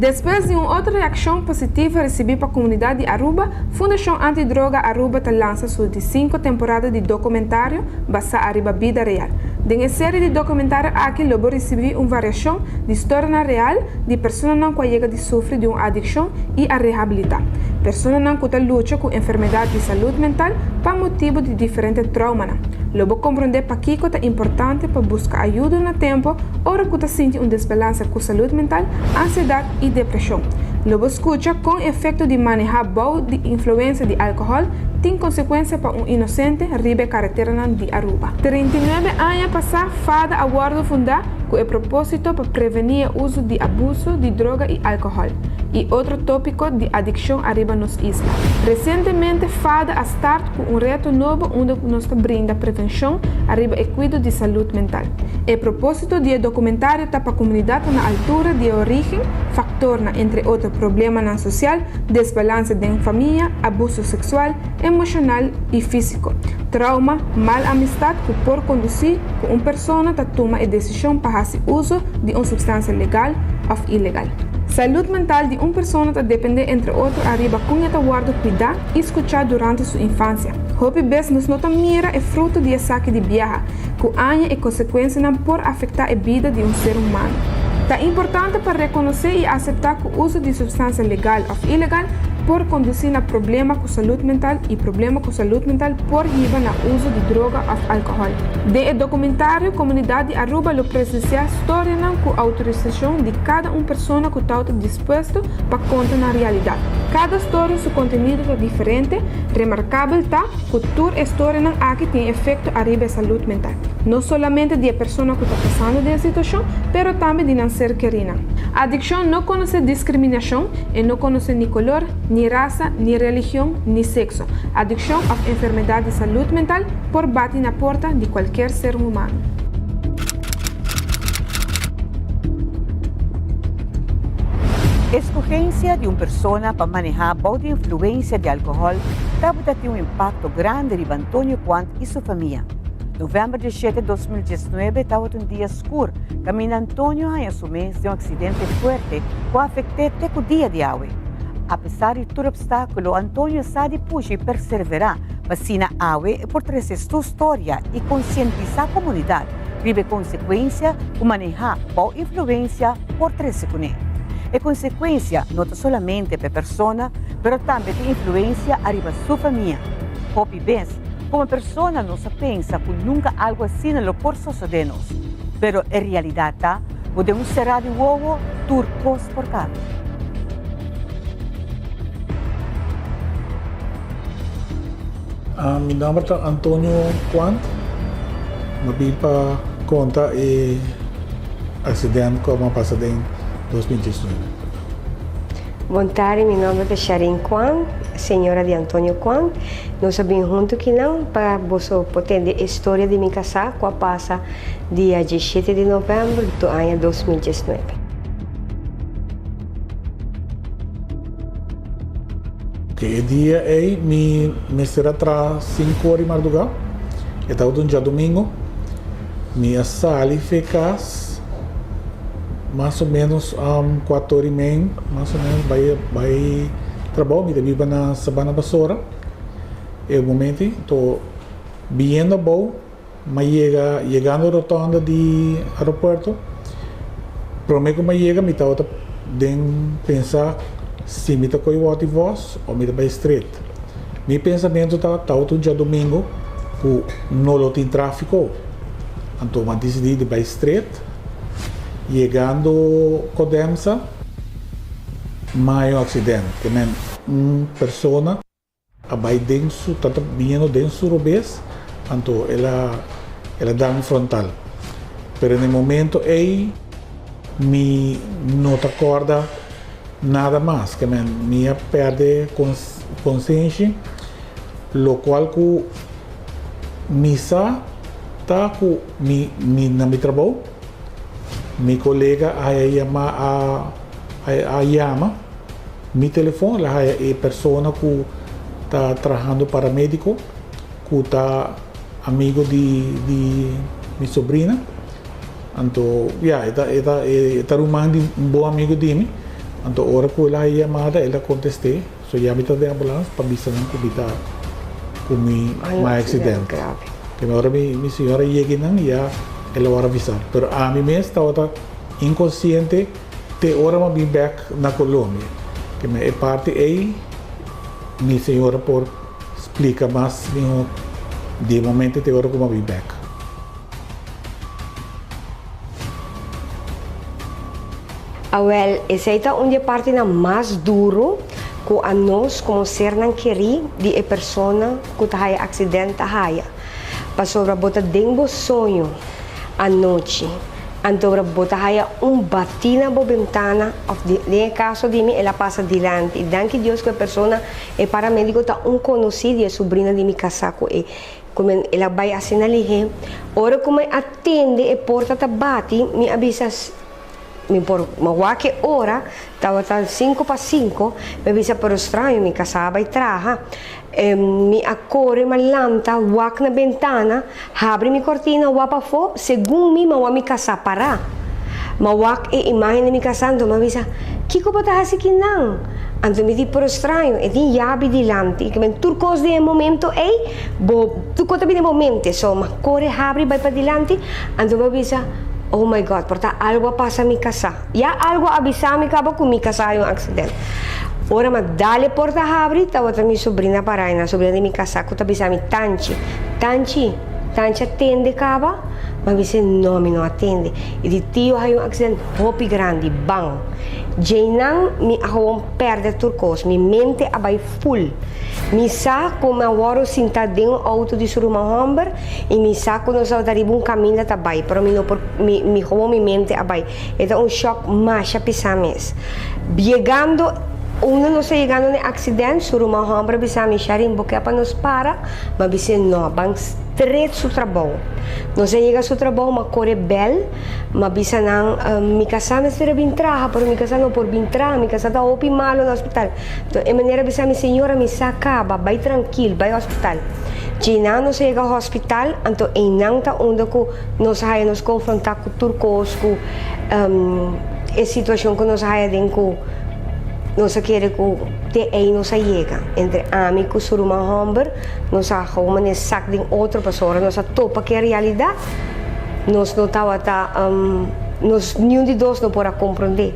Depois de uma outra reação positiva recebida para a comunidade de Aruba, a Fundação Antidroga Aruba lança sua 5 temporada de documentário baseada na vida real. Nessa série de documentário aqui, lobo recebi uma variação de história real de pessoas que chegam a sofrer de uma adicção e a reabilitar. Pessoas que lutam com enfermidades de saúde mental por motivo de diferentes traumas. Lobo compreender para que é importante para buscar ajuda no tempo ou que sente uma desbalance com saúde mental, ansiedade e depressão. Lobo escuta com efeito de manejar boa de influência de álcool tem consequência para um inocente ribe carretera de Aruba. 39 anos passados, Fada Aguardo fundar com o propósito para prevenir o uso de abuso de droga e álcool e outro tópico de adicção arriba nos islas. Recentemente, Fada a start com um reto novo onde nos brinda prevenção arriba e cuidado de saúde mental. O propósito do documentário está para a comunidade na altura de origem, fator entre outros problemas social, desbalance de família, abuso sexual, emocional e físico, trauma, mal amistade que por conduzir com uma pessoa que toma a decisão para fazer uso de uma substância legal ou ilegal. Saúde mental de uma pessoa depende, entre outros, arriba com esta guarda cuidar e escutar durante sua infância. Hobby best nos nota mira é fruto de saque de viaja, que anha e consequência por afetar a vida de um ser humano. É importante para reconhecer e aceitar que o uso de substância legal ou ilegal por conduzir a problema com saúde mental e problema com saúde mental por riba na uso de droga ou álcool. De documentário, comunidade de Aruba lo presencia história com autorização de cada uma pessoa que está disposto para contar na realidade. Cada história seu conteúdo é diferente, remarcável está que toda história aqui tem efeito arriba a saúde mental. Não somente de a pessoa que está passando de situação, mas também de não ser querida. A adicção não conhece discriminação e não conhece nem color, nem raça, nem religião, nem sexo. A adicção é enfermidade de saúde mental por bater na porta de qualquer ser humano. Escolha de uma pessoa para manejar boa influência de álcool pode ter um impacto grande em Antônio Quant e sua família. Novembro 17 de 2019 estava um dia escuro. Caminho Antônio assumiu de um acidente forte que afetou até o dia de hoje. Apesar de todo obstáculo, Antônio sabe puxar e perseverar para ensinar hoje por trazer sua história e conscientizar a comunidade sobre consequência de manejar boa influência por trazer com ele. E consequência não somente para a pessoa, mas também de influência arriba a sua família. Hope bem, como pessoa não se pensa que nunca algo assim não pode suceder-nos. Mas em realidade, podemos cerrar de novo turcos por cá. Meu nome é Antônio Quant. Mabili para conta e acidente como passado em 2019. Boa tarde, meu nome é Sharin Quant, senhora de Antônio Quant. Nós sabemos junto que não para você poder a história de minha casa que passa dia 17 de novembro do ano 2019. Que dia é me será atrás 5 horas de madrugada. Então um dia domingo, minha sala fica mais ou menos 4 horas e meia, mais ou menos, vai trabalhar, me vivo na Sabana Basura. E o momento estou vindo bom, mas chegando à rotunda do aeroporto, prometo que me chega, me está pensar se me está com o voz ou me está straight. Meu pensamento está outro dia domingo, que não tem tráfego, então eu decidi de ir straight. Chegando a Codemsa, mais um acidente. Uma pessoa vai dentro, está vindo dentro do robês, então ela dá um frontal. Mas no momento aí, me não acorda nada mais, que me perde consciência, o qual que me está com na meu trabalho. Meu colega chama, meu telefone, é a pessoa que está trabalhando para médico, que está amigo de minha sobrinha. Então, está um bom amigo de mim, Então, hora que ela ia chamada, ela contestei. So, ia me de ambulância para me saber com meu acidente. Grave. Que na hora minha senhora ia aqui não ia ela hora avisar. Pero a mim mesmo estava inconsciente de hora eu vim back na Colômbia. Que é parte aí minha senhora por explica mais de momento de hora que eu vim back. Well, essa é a parte mais duro que a nós, como ser não querer de a pessoa que está em acidente, para sobre botar dentro do sonho à noite. Então, botar batina na ventana, no caso de mim, ela passa adiante. E danke Deus que a pessoa é paramédico, está conhecido, é sobrinha de minha casa, como ela vai assim ali. Ora, como atende, a porta está bate, me avisa. Qualquer hora, estava 5 para 5, me avisa por estranho, me casava e traja, me acorre, me lanta, wak na ventana, abre minha cortina, wapa fo, segundo mim, me casa para. Mawak e imagem de minha casa, então me avisa, que eu vou fazer aqui não? Então me diz por estranho, e tem chave dilante, que tu cos de momento, tu conta bem de momento, so, me corre, abre, vai para dilante, então me avisa, oh my God, porta algo passa mi casa. Ya algo avisa mi kaba kung mi casa yung accident. Ora madali porta abre, tawag mi sobrina para na sobrina de mi casa, ko tabisa mi Tanchi atende kaba? Mabise no, mi no atende. E di tio hay yung accident, hopi grande, bang. Jainang mi ako perde turcos, mi mente abay full. Misa kung mawaro sinta dentro auto de Surumahomber e misa kung nós daribong caminho da tabay, pero mi como mi mente abay. Ito un shock masha pisames. Biegando não sei chegando no acidente, Surumahomber bisami sharing porque apa nos para, mabise no, bang straight su trabalho. Não sei chega su trabalho, ma corre bel, mabisa nang mi casa me serve bem traha, pero mi casa não por bem traha, mi casa tá opi malo no hospital. Então, é maneira bisami senhora mi sacaba, vai tranquilo, vai ao hospital. China não chega ao hospital, então em não tá onde que nós vai nos confrontar com turcos, com a situação que nós vai dentro nós queremos que aí não chega entre amigos Surumahomber, nós arrumamos saco de outra pessoa, nós topa que é a realidade, nós não nós nenhum de nós não pode compreender.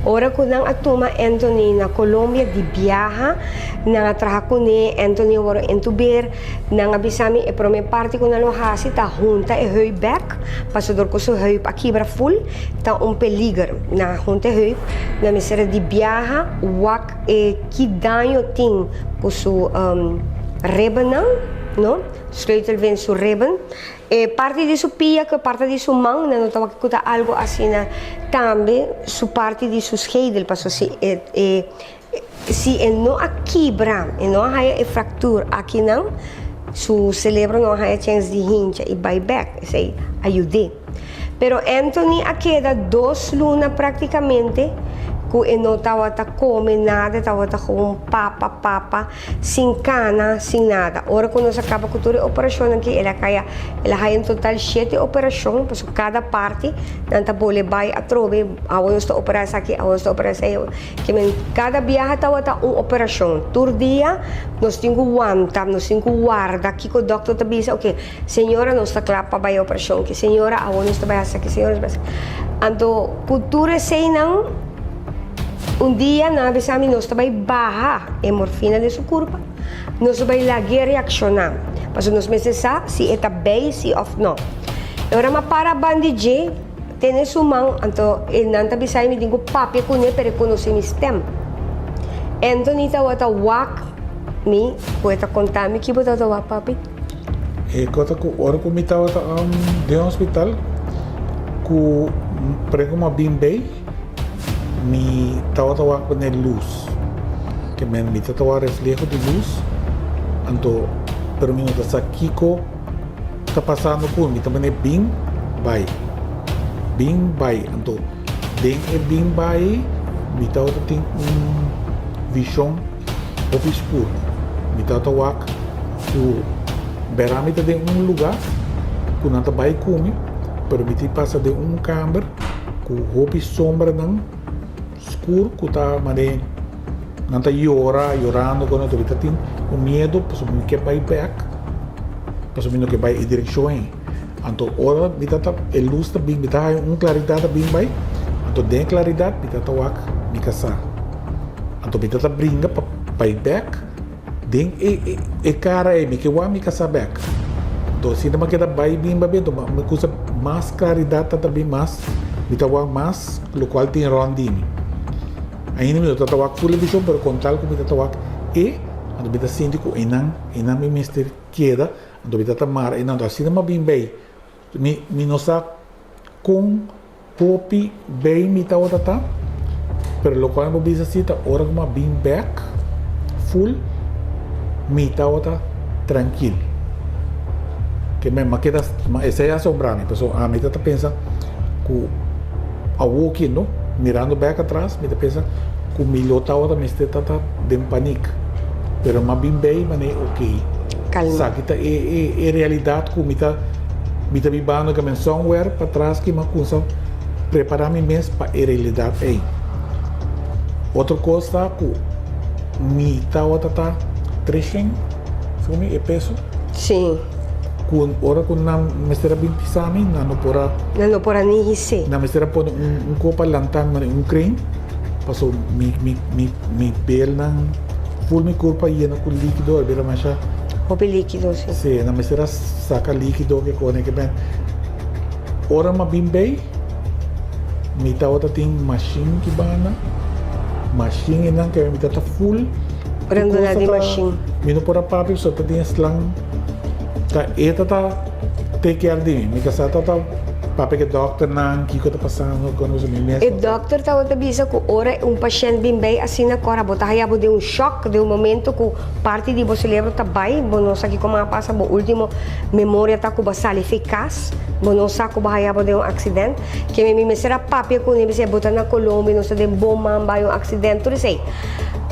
Ora ko nang atuma Anthony na Colômbia di biyaha nang atraha ko ni Anthony waro entuber nang abisami e prome parte ko na lohasi ta junta e hơi back pasador ko so hơi akibra full ta peligro na junta hơi na misera di biyaha wak e kidanyo ting ko so rebenang no sleutel ven su reben e parte di su pia que parte di su mão na notava que kuta algo assim na também su parte di su schedel passo se não aquibra e não há e fractura aqui não su cerebro não há chance de hincha e buyback sei ajude pero Anthony a queda 2 lunas praticamente que não estava a comer nada, estava a com papa, sem cana, sem nada. Ora, quando nós acaba com toda a operação aqui, ela cai em total 7 operações, porque cada parte, não está bom levar a trove, a onde está operando aqui, a onde está operando aqui. Cada viagem estava uma operação. Todo dia, nós temos guanta, nós temos guarda, aqui que o doutor está dizendo, ok, senhora, não está claro para a operação, aqui, senhora, a onde está aqui, senhora, então, cultura sei não, dia na besami nós também barra a morfina de sua curva, nós vai lá reaccionar, mas nós precisamos se está bem se ou não. Agora mas para bandije tem sua mão, então não está besami me digo papi com ele para conhecer o sistema. Então nita wata wak me poeta contar me que bota da papi. E kota ko ora ko mita wata de hospital ku prego uma bimbe mi tawa com a luz que me tawa reflejo de luz então pero mi nota sakiko está passando com mi também é bem vai então den é bem vai mi tawa tem visão obscuro mi tawa o beramita de lugar que não tá vai comer pero me passa de câmara com roupa sombra não escuro, que tá mané não tá chorando quando tu tá tem o medo, porque me quer vai back, porque me não quer vai em direção aí. Então ora me tá luz tá bem, me tá claridade bem vai, então den claridade me tá wak me casar. Então me tá brinca para vai back, den cara aí me que wa me casar back. Então se não queda vai bem bem, então me custa mais claridade tá bem mais, me tá wak mais, o qual tem rondini. Ainda me tá wak full vision, pero com tal como me tá wak então me tá síndico inang me mister queda, então me tá mar, então assim não bem bem. Mi não sa com popi bem me tá outra, pero lo qual me bisa sita ora como bem back full me tá outra tranquilo. Que me queda, essa é a sombra, né? Pessoal, a mim tá pensa que a walking, no, mirando back atrás, me tá pensa que milho tá outra me está de pânico, pero mas bem, mas ok. Calma. Sabe que é realidade que me tá vivendo com a somewhere para trás que me consigo preparar me mesmo para a realidade aí. Outra coisa que me tá outra crescendo, sabe, é peso. Sim. Ora quando me será bem pisami, não pora nem hisse. Na me será pôr copa lantang creme, passou mi perna full mi corpo lleno com líquido, vera mais Roupa líquido, sim. Sim, na me será saca líquido que cone que bem. Ora ma bem, mi tá outra tem machine que bana, machine não que me tá full. Orando na de machine. Mi não pora papi só tá tem slang. Eta tá take care de mim, me casa tá papi que doctor não que tá passando com os meus. E doctor tá outra bisa que ora paciente bem assim na cora bota aí de choque de momento que parte de você lembra tá bem, não sabe como passa o último memória tá com bastante eficaz, não sabe como aí de acidente, que me será papi com ele se botar na Colômbia, não sei de bomba, vai acidente, tudo isso.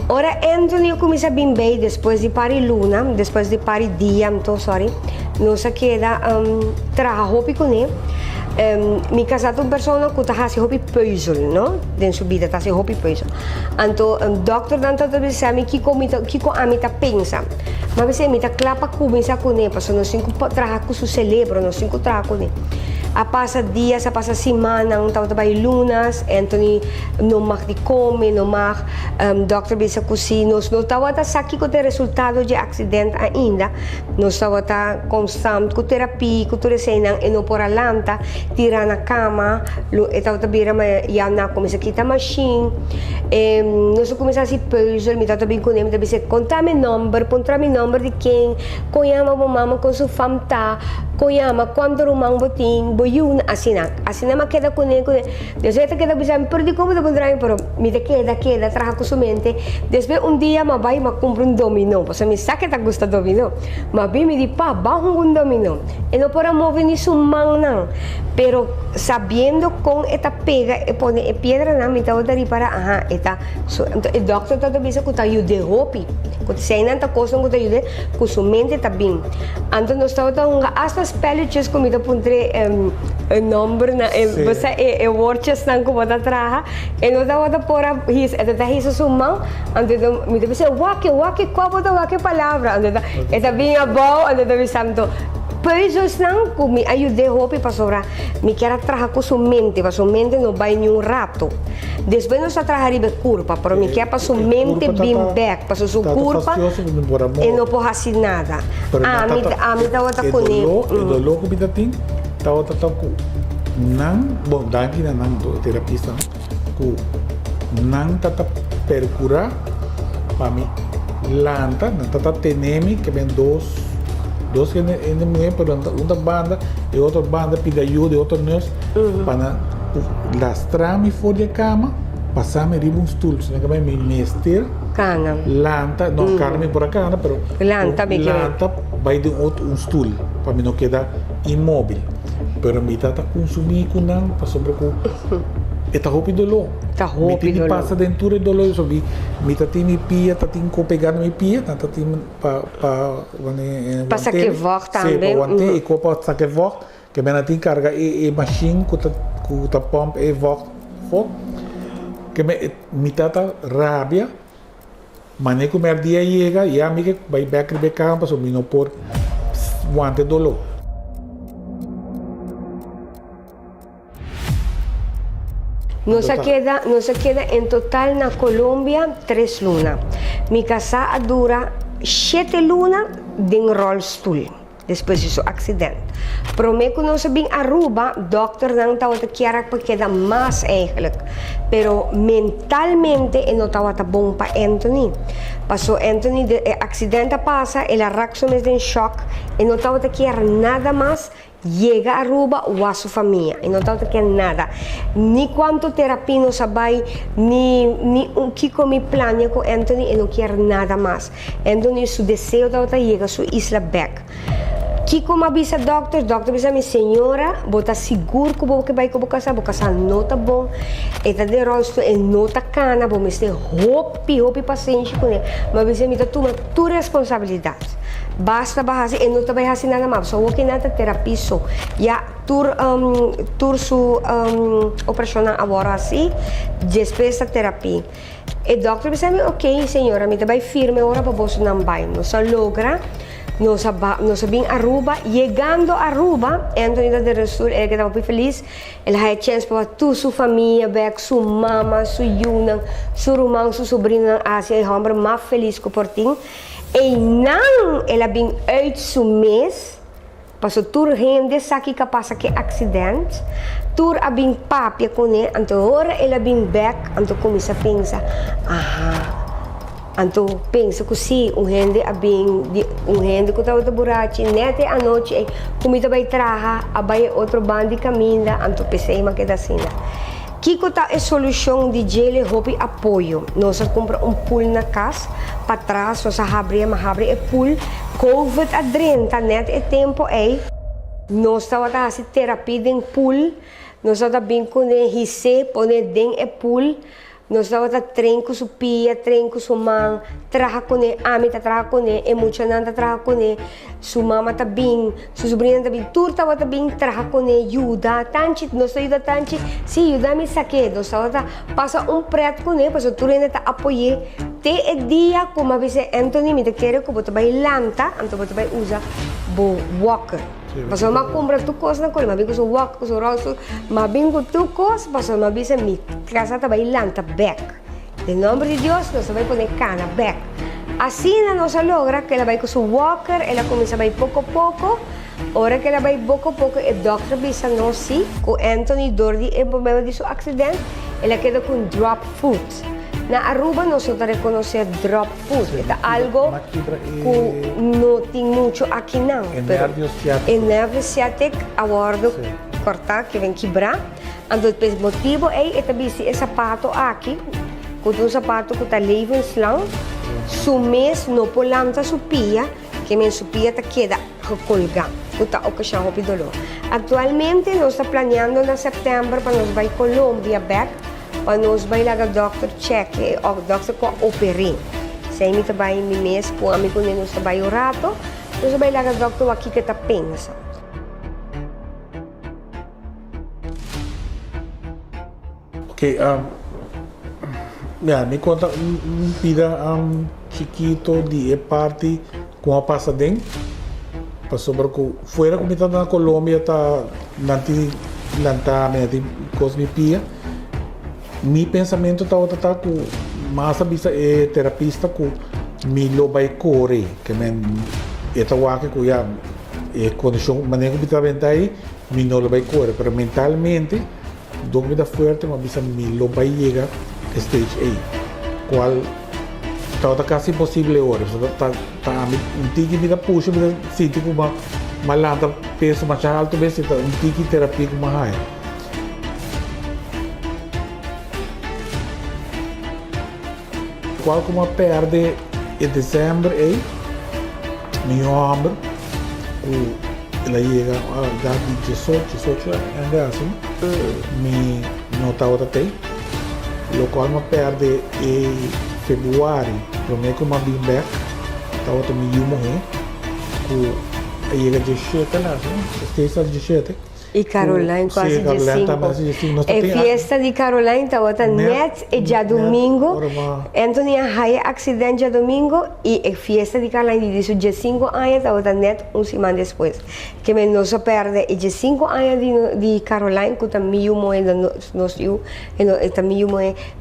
Ora, Anthony começa bem depois de pari luna, depois de pari dia, então, sorry, nós queda trabalho com ele. Me casado com pessoa que está fazendo roupa puzzle, não? Dentro sua vida está fazendo roupa puzzle. Então, doctor danta também sabe que a mim tá pensa, mas você me tá clapa começa com ele, porque nós cinco trabalhamos com o cérebro, nós cinco trabalhamos com ele. A passa dias, a passa semana, tava trabalhando lunas, Anthony não mag de come, não mag, doctor bisa cozinha, nós não tava aqui com o resultado de acidente ainda, nós tava constante com terapia, com tudo isso e não por alanta, tirar na cama, estava também já na começa a quitar machine, nós começamos a se puzzle, me tava bem com ele, me disse contar meu número de quem, conhama mamãe com sua família, conhama quando rumang boting boyun asina ma queda com ele depois eu queda bisa perdi como de contrario pero me queda traga com sua mente depois dia ma vai ma compra dominó porque me sabe que gusta dominó ma bem me di pa vamos dominó e não para mover ni su mão não pero sabiendo com esta pega e pone piedra na me tava dari para eta so o doctor tá bisa que tá ajude hopi que se ainda tá coisa que tá ajude com sua mente tá bem então nós tava hasta spelliches comida puntre number na você e words nang ko bota traha e não dá pora his eta his sumang então me deve ser wake qual bota wake palavra eta bem abau então me santo Pois não, me ajudei roupa para sobrar. Me quero trabalhar com sua mente, para sua mente não vai nenhum rato. Depois nós trabalhamos de curva, para me quer para sua mente bem back, para sua curva e não pode fazer nada. A mim está outra com ele. O dolor que me tem, está outra com não, bom, daqui na não terapista, que não está percurar para mim, lanta, não está tenemi que vem dos que mulher, pero uma banda e outra banda pede ajuda, outra nurse para lastrar-me fora da cama, passar-me riba um stool, senão que vai me mester, lanta, não carne por a cana, pero lanta vai de outro stool, para mim não quedar imóvel, pero me está consumir com não, para sobre com Eta roupa dolor. Tá roupa dolor. Passa dentro do dolor, so me tá tem pia, tá tem co pegar na pia, tá tem passa que volta também. Sim, e copa sa que volta, que me natin carga e machine que pomp e vok que me tata rabia mane que mer dia chega e a mim que vai back de campo so mino por guante dolor. Nos queda em total na Colômbia 3 lunas. Mi casa dura 7 lunas de rolstoel. Depois disso, acidente. Prometo não sabem Aruba, dokter não estava a querer para queda mais eigenlijk. Pero mentalmente não estava bom para Anthony. Passou Anthony, acidente passa, ele arrancou mesmo em choque e não estava a querer nada mais. Chega a Aruba ou a sua família e não estava a querer nada. Nem quanto terapia não sabe, nem o que me planeja com Anthony e não quer nada mais. Anthony, seu desejo estava a chegar a sua isla back. Que como avisa doctor avisa minha senhora, bota seguro que você vai casar não está bom, está de rosto, não está cana, você me tem hope paciência com ele, mas você me toma tua responsabilidade. Basta bahasa, não está bahasa nada mais, só o que nada terapia só, já tur su operação agora assim, depois da terapia. E doctor disse, ok senhora, me vai firme agora para você não vai, não só logra. Nós sabíamos Aruba, chegando a Aruba, Anthony da Resur, ele que estava muito feliz, ele tinha chance para toda sua família, sua mama, sua Yuna, seu irmão, sua sobrinha, Ásia, e homem mais feliz que o portinho. E não, ele vinha uit seu mês, passou toda gente sabe que passa que acidente, toda a vinha papia com ele, então agora ele vinha back, então começa a pensar, então pensa que se gente que estava borracho, nete a noite, como vai trabalhar, vai outro bando de caminho, então pensei que é assim. Que é a solução de gelo hobby apoio? Nós compramos pool na casa, para trás, nós abrimos pool, COVID adrenta, net é tempo nós estamos fazendo terapia em pool, nós estamos bem com o pôr dentro pool. Nós estamos trem com sua pia, trem com sua mãe, trabalha com ele, amita trabalha com ele, emocionante trabalha com ele, sua mama está bem, sua sobrinha está bem, tudo está bem, trabalha com ele, ajuda, tanto, nós ajuda tanto, se ajuda me saque, nós estamos passa preto com ele, porque tudo ainda está apoiando, até o dia, como a vez Anthony me quer que você vai lanta, então você vai usar o walker. Pasal mak compra tu kos na kol, mabi ko so walk ko so rosto, mabi ko tu kos, pasal mabi sa mi casa ta bailan ta back. Em nome de Deus, nós vai poner cana back. Assim nós logra que ela vai com seu walker, ela começa a vai pouco a pouco. Ora que ela vai pouco a pouco, o doctor visa nós se com Anthony Dordi e problema de seu acidente, ela queda com drop foot. Na Aruba nós só reconhecer drop foot, é algo que não tem muito aqui não. É nervio ciático, agora cortar que vem quebrar. Então o motivo é esse sapato aqui, com um sapato que está livre em slang, su mês não polanta su pia, que minha su pia está queda colgada, que está ocasionando dolor. Atualmente nós estamos planeando na setembro para nós vai Colômbia back. Para nós vai lá o doctor check, o doctor com operar. Se aí me trabalha em mês, com amigo nem nós trabalha o rato, nós vai lá o doctor aqui que está pensa. Ok, me conta pida chiquito de parte com a passa dentro. Passou para que fora como está na Colômbia tá nanti lantame de cosmipia. Mi pensamento tá com massa bisa terapista com mi lo vai correr que men eta wake com ya condição maneira que tá vendo aí mi não lo vai correr, pero mentalmente dog da fuerte mas bisa mi lo vai chegar stage A qual tá quase impossível agora tá um tique me da puxa me da sítio com uma malanta peso mais alto bem se tá um tique terapia com uma raia. Qual como perde em dezembro meu ombro ela chega a dar 18 ainda assim me notava até o qual me perde em fevereiro primeiro como bem back estava também eu morrer chega 17 lá assim 17 E Caroline quase Sim, Caroline também de de 5. E festa de Caroline estava net e já domingo. Anthony hai acidente já domingo e a festa de Caroline de 5 anos estava net semana depois. Que me não se perde e de 5 anos de Caroline que também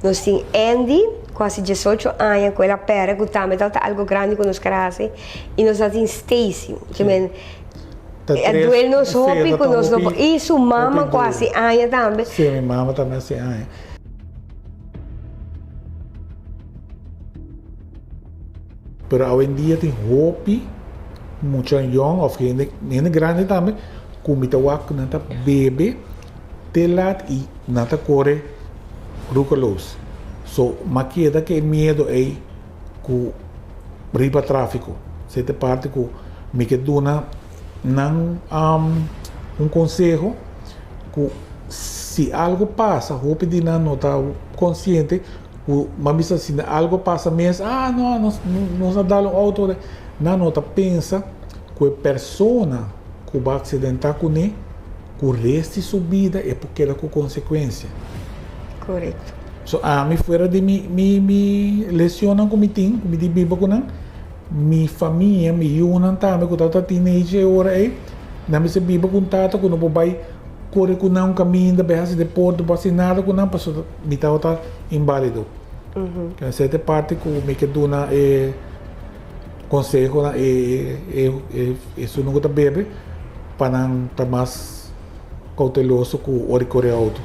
nós tem Andy quase 18 anos com ela pera que também está algo grande com nos carase e nós tem Stacy que me duele nos hopi com nós e sua mama quase anos também. Sim, minha mama também assim anos. Pero hoje em dia tem hopi muito young of gente grande também comida wak nata bebê telat e nata corre rucolos. So, maqueda que medo é que riba tráfico. Sete parte que me que dona não conselho que se algo passa, vou pedir não está consciente, que mas assim algo passa mesmo, não dá um auto, não está pensa que a pessoa que vai acidentar com ele, que o resto de sua vida é porque ela com consequência. Correto. So, me fora de me lecionam como tem, como de biba com não, minha família, me unam também, que eu teenager agora aí, na minha biba com tata, quando eu vai correr com não caminho da berra de porto, passei nada com não, passou me tá inválido. Essa é a parte que me que dona conselho na isso não tá bebe para não estar mais cauteloso com o correr auto.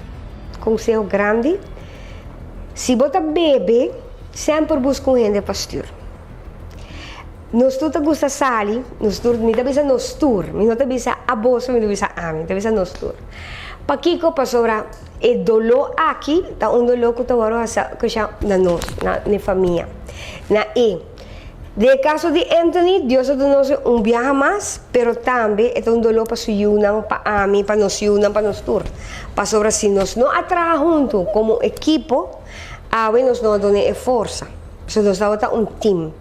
Conselho grande. Se você bebe, sempre busca um gente pastor. Nós tudo gosta sali, nós tudo me dá bisa nós tur, me não dá bisa aboso, me dá bisa ami, dá bisa nós tur. Para que sobra e dolor aqui, tá dolor que tá agora que já na nós, na família. Na de caso de Anthony, Deus te nos viaje mais, pero também é dolor para suyunan, para ami, para nós yunan, para nós tur. Para sobra se nós não atraja junto como equipo, nós não dona força. So nós dá team.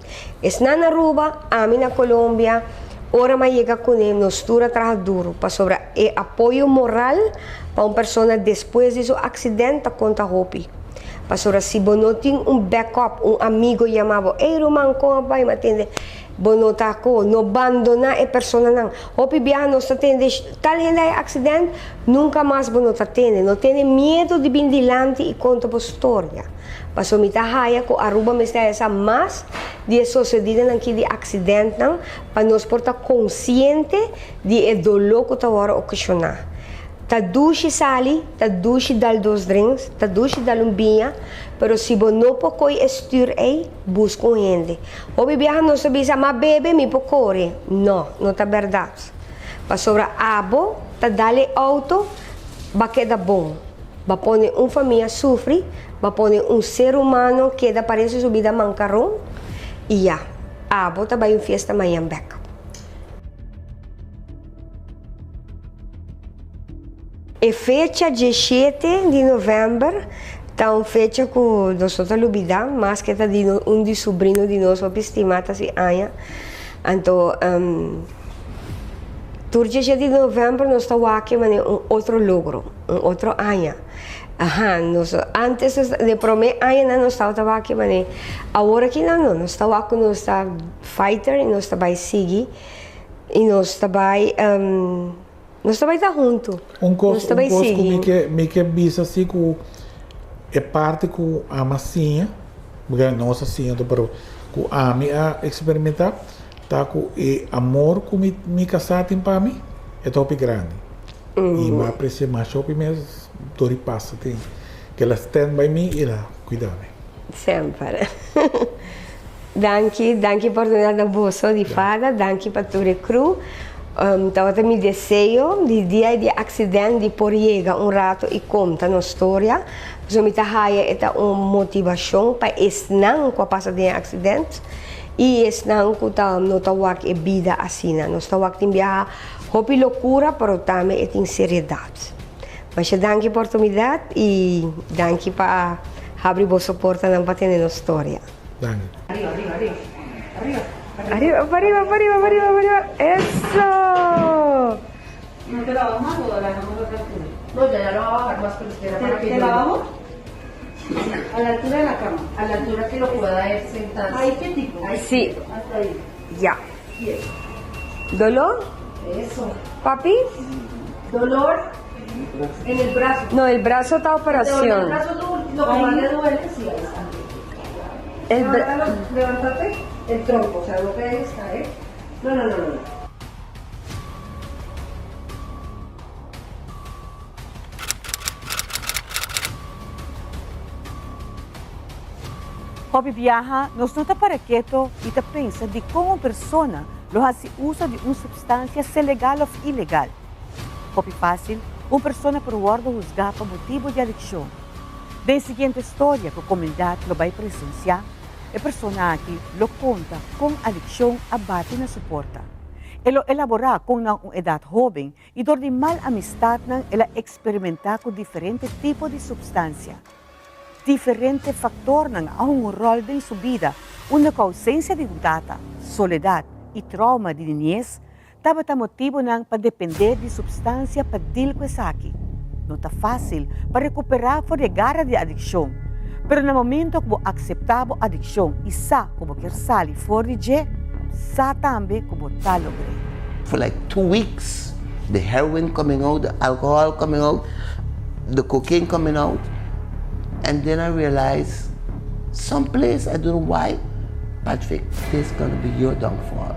Es na Aruba, ami na Colômbia, ora mais chega com ele, nós tur atrás duro, para sobra apoio moral para uma pessoa depois de seu acidente conta hopi. Para sobra se não tem backup, amigo chamava, Roman, como vai me atender? Bono tako, no abandona a pessoa não. Hopi viaja nos atende, tal gente é acidente, nunca mais bono atende. Não tem medo de vir dilante e conta a história. Passou me tahaya ko Aruba me está essa mais de sucedida aqui de acidente não, para nós portar consciente de dolor que está agora ocasionar. Ta dushi sali, ta dushi dal dos drinks, ta dushi dal binha, pero se você não pode estir aí, busca um gente. Hoje viaja não se bisa, mas bebe me pode não tá verdade. Para sobra abo, ta dale auto, vai quedar bom. Vai pôr família sofre, vai pôr ser humano que parece sua vida mancarrão, e já, abo ta vai festa amanhã back. E fecha 17 de novembro, está uma fecha que nós olvidamos, mas que está de sobrinho de nós, que estimata se aia. Então, tur 17 de novembro, nós estamos aqui outro logro, outro aia. Antes de primeiro ano, nós estamos aqui, agora que não, nós estamos aqui, nós estamos fighter, e nós estamos seguir, e nós estamos nós também está junto. Coisa que visa assim que é parte que a massinha, porque nossa senha do barulho, que a minha experimentar, tá com o amor que me casar tem para mim é top grande. E me aprecia mais shopping mesmo, dori passa tem que ela stand by me e ela cuida me. Sempre. Danke oportunidade da bolsa de fada, danke para tu recru. Então, me desejo de dia de acidente de por chegar rato e conta na história. Porque me é uma motivação para estar com a passada de acidente e estar com a vida assim. Nós estamos aqui em viagem, hobby loucura, mas também é seriedade. Mas danke pela oportunidade e danke para abrir a porta para ter a história. Danke. Arriba. Eso. ¿No te lavamos más o la dejamos a otra altura? No, ya lo voy a bajar más, pero espera para que ¿Te yo- lavamos? A la altura de la cama. A la altura que lo pueda él sentarse. ¿Ahí qué tipo? Ahí, Sí. hasta ahí. Ya. Bien. ¿Dolor, Eso. papi? Dolor en el brazo. No, el brazo está El operación. brazo lo que más le duele, sí, ahí está. El bra- Levántate el tronco, o sea, lo que está, ¿eh? No. Hobby viaja nos nota para quieto y te pensa de cómo persona lo hace uso de una sustancia, se legal o ilegal. Hobby fácil, una persona por guardo juzgar por motivo de adicción. De siguiente historia que la comunidad lo va a presenciar, el personaje lo conta con adicción a bate na soporta. Él lo elabora con una edad joven y donde mal amistad él experimentar con diferentes tipos de sustancia. Diferentes factores a un rol en su vida, una ausencia de data, soledad y trauma de niñez, estaba motivo para depender de sustancia para deal com aqui. Não está fácil para recuperar fora da garra de adicção, pero no momento que aceitar a adicção e sabe como quer sair fora de, sabe também como está logrando. For like 2 weeks, the heroin coming out, the alcohol coming out, the cocaine coming out. And then I realized, someplace, I don't know why, Patrick, this is gonna be your downfall.